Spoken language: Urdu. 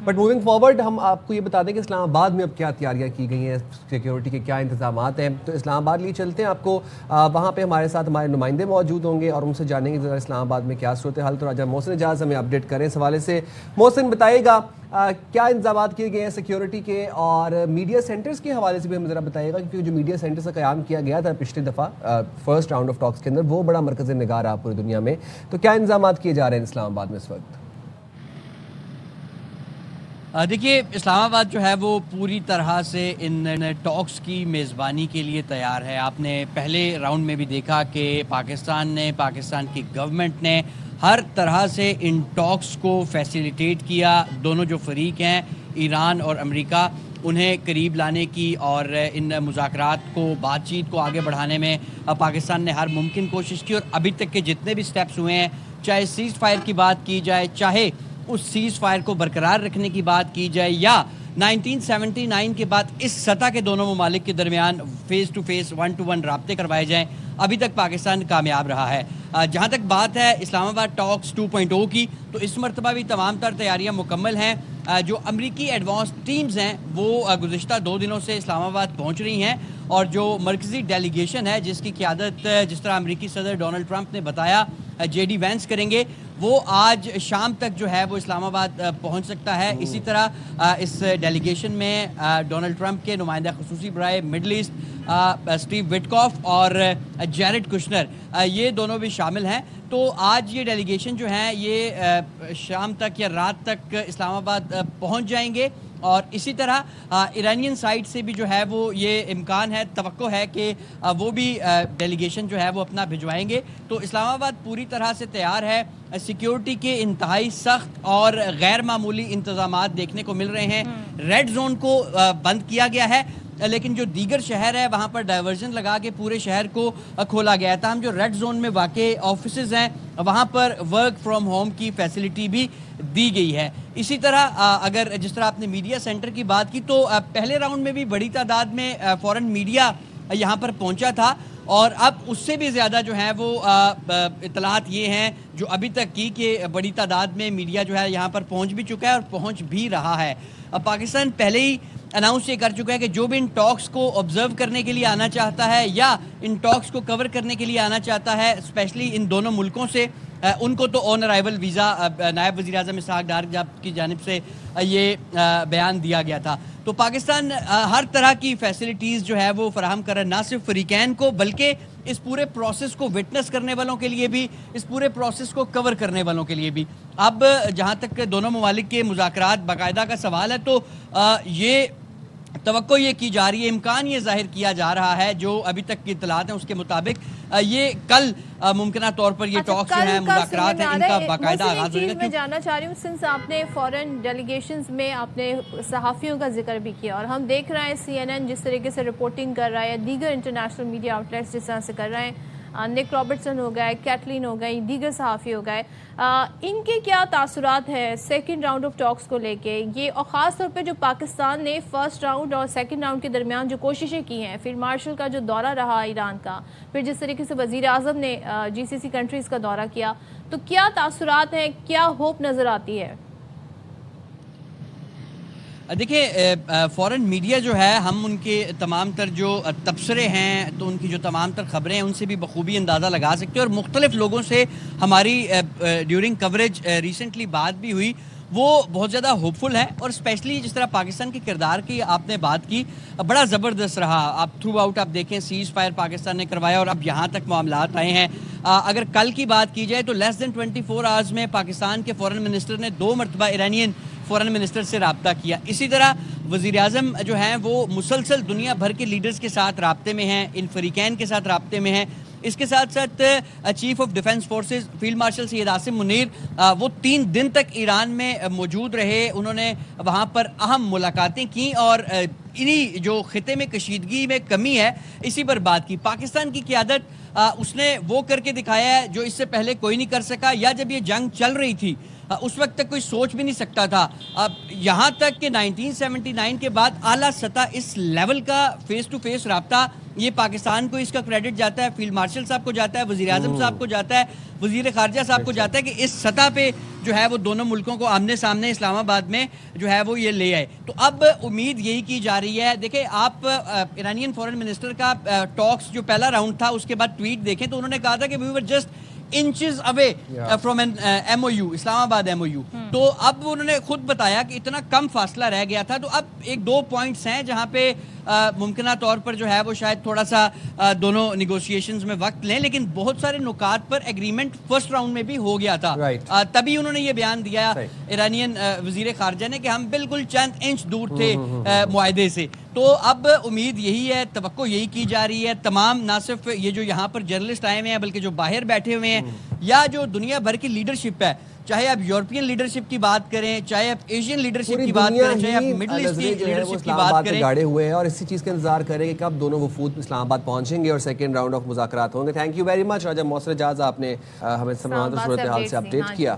بٹ موونگ فارورڈ ہم آپ کو یہ بتا دیں کہ اسلام آباد میں اب کیا تیاریاں کی گئی ہیں، سیکیورٹی کے کیا انتظامات ہیں. تو اسلام آباد لیے چلتے ہیں، آپ کو وہاں پہ ہمارے ساتھ ہمارے نمائندے موجود ہوں گے اور ان سے جانیں گے ذرا اسلام آباد میں کیا صورت حال. تو راجہ محسن اجاز ہمیں اپڈیٹ کریں اس حوالے سے. محسن بتائے گا کیا انتظامات کیے گئے ہیں سیکیورٹی کے، اور میڈیا سینٹرز کے حوالے سے بھی ہمیں ذرا بتائیے گا، کیونکہ جو میڈیا سینٹرز کا قیام کیا گیا تھا پچھلی دفعہ فرسٹ راؤنڈ آف ٹاکس کے اندر، وہ بڑا مرکز نگار رہا پوری دنیا میں. تو کیا انتظامات کیے جا رہے ہیں اسلام آباد میں اس وقت؟ دیکھیے، اسلام آباد جو ہے وہ پوری طرح سے ان ٹاکس کی میزبانی کے لیے تیار ہے. آپ نے پہلے راؤنڈ میں بھی دیکھا کہ پاکستان کی گورنمنٹ نے ہر طرح سے ان ٹاکس کو فیسیلیٹیٹ کیا. دونوں جو فریق ہیں ایران اور امریکہ، انہیں قریب لانے کی اور ان مذاکرات کو، بات چیت کو آگے بڑھانے میں پاکستان نے ہر ممکن کوشش کی. اور ابھی تک کے جتنے بھی سٹیپس ہوئے ہیں، چاہے سیز فائر کی بات کی جائے، چاہے اس سیز فائر کو برقرار رکھنے کی بات کی جائے، یا 1979 کے بعد اس سطح کے دونوں ممالک کے درمیان فیس ٹو فیس 1 to 1 رابطے کروائے جائیں، ابھی تک پاکستان کامیاب رہا ہے. جہاں تک بات ہے اسلام آباد ٹاکس 2.0 کی، تو اس مرتبہ بھی تمام تر تیاریاں مکمل ہیں. جو امریکی ایڈوانس ٹیمز ہیں وہ گزشتہ 2 دنوں سے اسلام آباد پہنچ رہی ہیں، اور جو مرکزی ڈیلیگیشن ہے جس کی قیادت جس طرح امریکی صدر ڈونلڈ ٹرمپ نے بتایا JD وینس کریں گے، وہ آج شام تک جو ہے وہ اسلام آباد پہنچ سکتا ہے. اسی طرح اس ڈیلیگیشن میں ڈونلڈ ٹرمپ کے نمائندہ خصوصی برائے مڈل ایسٹ اسٹیو وٹکاف اور جیرڈ کشنر، یہ دونوں بھی شامل ہیں. تو آج یہ ڈیلیگیشن جو ہیں یہ شام تک یا رات تک اسلام آباد پہنچ جائیں گے. اور اسی طرح ایرانین سائڈ سے بھی جو ہے وہ یہ امکان ہے، توقع ہے کہ وہ بھی ڈیلیگیشن جو ہے وہ اپنا بھجوائیں گے. تو اسلام آباد پوری طرح سے تیار ہے. سیکیورٹی کے انتہائی سخت اور غیر معمولی انتظامات دیکھنے کو مل رہے ہیں. ریڈ زون کو بند کیا گیا ہے، لیکن جو دیگر شہر ہے وہاں پر ڈائیورژن لگا کے پورے شہر کو کھولا گیا ہے. تاہم جو ریڈ زون میں واقع آفیسز ہیں وہاں پر ورک فرام ہوم کی فیسلٹی بھی دی گئی ہے. اسی طرح اگر جس طرح آپ نے میڈیا سینٹر کی بات کی، تو پہلے راؤنڈ میں بھی بڑی تعداد میں فورن میڈیا یہاں پر پہنچا تھا، اور اب اس سے بھی زیادہ جو ہیں وہ اطلاعات یہ ہیں جو ابھی تک کی کہ بڑی تعداد میں میڈیا جو ہے یہاں پر پہنچ بھی چکا ہے اور پہنچ بھی رہا ہے. پاکستان پہلے ہی اناؤنس یہ کر چکا ہے کہ جو بھی ان ٹاکس کو آبزرو کرنے کے لیے آنا چاہتا ہے یا ان ٹاکس کو کور کرنے کے لیے آنا چاہتا ہے، اسپیشلی ان دونوں ملکوں سے، ان کو تو آن ارائیول ویزا نائب وزیر اعظم اسحاق ڈار کی جانب سے یہ بیان دیا گیا تھا. تو پاکستان ہر طرح کی فیسلٹیز جو ہے وہ فراہم کر رہا ہے، نہ صرف فریقین کو بلکہ اس پورے پروسیس کو وٹنس کرنے والوں کے لیے بھی، اس پورے پروسیس کو کور کرنے والوں کے لیے بھی. اب جہاں تک دونوں ممالک کے مذاکرات باقاعدہ کا سوال ہے، تو یہ توقع یہ کی جا رہی ہے، امکان یہ ظاہر کیا جا رہا ہے، جو ابھی تک کی اطلاعات ہیں اس کے مطابق یہ کل ممکنہ طور پر یہ ٹاکس جو ہیں، مذاکرات ہیں، ان کا باقاعدہ آغاز ہوگا. میں جاننا چاہ رہی ہوں، سنس آپ نے فورن ڈیلیگیشنز میں آپ نے صحافیوں کا ذکر بھی کیا، اور ہم دیکھ رہے ہیں CNN جس طریقے سے رپورٹنگ کر رہا ہے، دیگر انٹرنیشنل میڈیا آؤٹلیٹس جس طرح سے کر رہے ہیں، نک رابرٹسن ہو گئے، کیٹلین ہو گئی، دیگر صحافی ہو گئے، ان کے کیا تاثرات ہیں سیکنڈ راؤنڈ آف ٹاکس کو لے کے؟ یہ اور خاص طور پہ جو پاکستان نے فرسٹ راؤنڈ اور سیکنڈ راؤنڈ کے درمیان جو کوششیں کی ہیں، فیلڈ مارشل کا جو دورہ رہا ایران کا، پھر جس طریقے سے وزیر اعظم نے GCC کنٹریز کا دورہ کیا، تو کیا تاثرات ہیں، کیا ہوپ نظر آتی ہے؟ دیکھیں، فورن میڈیا جو ہے، ہم ان کے تمام تر جو تبصرے ہیں، تو ان کی جو تمام تر خبریں ہیں، ان سے بھی بخوبی اندازہ لگا سکتے ہیں. اور مختلف لوگوں سے ہماری ڈیورنگ کوریج ریسنٹلی بات بھی ہوئی، وہ بہت زیادہ ہوپ فل ہے. اور اسپیشلی جس طرح پاکستان کے کردار کی آپ نے بات کی، بڑا زبردست رہا. آپ تھرو آؤٹ آپ دیکھیں سیز فائر پاکستان نے کروایا اور اب یہاں تک معاملات آئے ہیں. اگر کل کی بات کی جائے تو لیس دین 24 آورز میں پاکستان کے فورن منسٹر نے 2 مرتبہ ایرانین فورن منسٹر سے رابطہ کیا. اسی طرح وزیر اعظم جو ہیں وہ مسلسل دنیا بھر کے لیڈرز کے ساتھ رابطے میں ہیں، ان فریقین کے ساتھ رابطے میں ہیں. اس کے ساتھ ساتھ chief of defence forces field marshal Syed Asim Munir, وہ 3 دن تک ایران میں موجود رہے. انہوں نے وہاں پر اہم ملاقاتیں کی اور انہی جو خطے میں کشیدگی میں کمی ہے اسی پر بات کی. پاکستان کی قیادت اس نے وہ کر کے دکھایا ہے جو اس سے پہلے کوئی نہیں کر سکا، یا جب یہ جنگ چل رہی تھی اس وقت تک کوئی سوچ بھی نہیں سکتا تھا. یہاں تک کہ 1979 کے بعد اعلیٰ سطح اس لیول کا فیس ٹو فیس رابطہ یہ پاکستان کو اس کا کریڈٹ جاتا ہے, فیلڈ مارشل صاحب کو جاتا ہے, وزیر اعظم صاحب کو جاتا ہے, وزیر خارجہ صاحب کو جاتا ہے کہ اس سطح پہ جو ہے وہ دونوں ملکوں کو آمنے سامنے اسلام آباد میں جو ہے وہ یہ لے آئے. تو اب امید یہی کی جا رہی ہے, دیکھیں آپ ایرانین فورن منسٹر کا ٹاکس جو پہلا راؤنڈ تھا اس کے بعد ٹویٹ دیکھیں تو انہوں نے کہا تھا کہ we were just inches away from N M O U, Islamabad M O you. تو اب انہوں نے خود بتایا کہ اتنا کم فاصلہ رہ گیا تھا. تو اب ایک دو پوائنٹس ہیں جہاں پہ ممکنہ طور پر جو ہے وہ شاید تھوڑا سا دونوں نیگوشیشنز میں وقت لیں, لیکن بہت سارے نکات پر ایگریمنٹ فرسٹ راؤنڈ میں بھی ہو گیا تھا. تبھی انہوں نے یہ بیان دیا ایرانین وزیر خارجہ نے کہ ہم بالکل چند انچ دور تھے معاہدے سے. تو اب امید یہی ہے, توقع یہی کی جا رہی ہے, تمام نہ صرف یہ جو یہاں پر جرنلسٹ آئے ہوئے ہیں بلکہ جو باہر بیٹھے ہوئے ہیں یا جو دنیا بھر کی لیڈرشپ ہے, چاہے آپ یورپین لیڈرشپ کی بات کریں, چاہے آپ ایشین لیڈرشپ کی بات کریں, چاہے آپ مڈل ایسٹ کی لیڈرشپ کی بات کریں, گاڑے ہوئے ہیں اور اسی چیز کا انتظار کریں کہ کب دونوں وفود اسلام آباد پہنچیں گے اور سیکنڈ راؤنڈ آف مذاکرات ہوں گے. تھینک یو ویری مچ راجہ موصر اجاز, آپ نے ہمیں صورتحال سے اپڈیٹ کیا.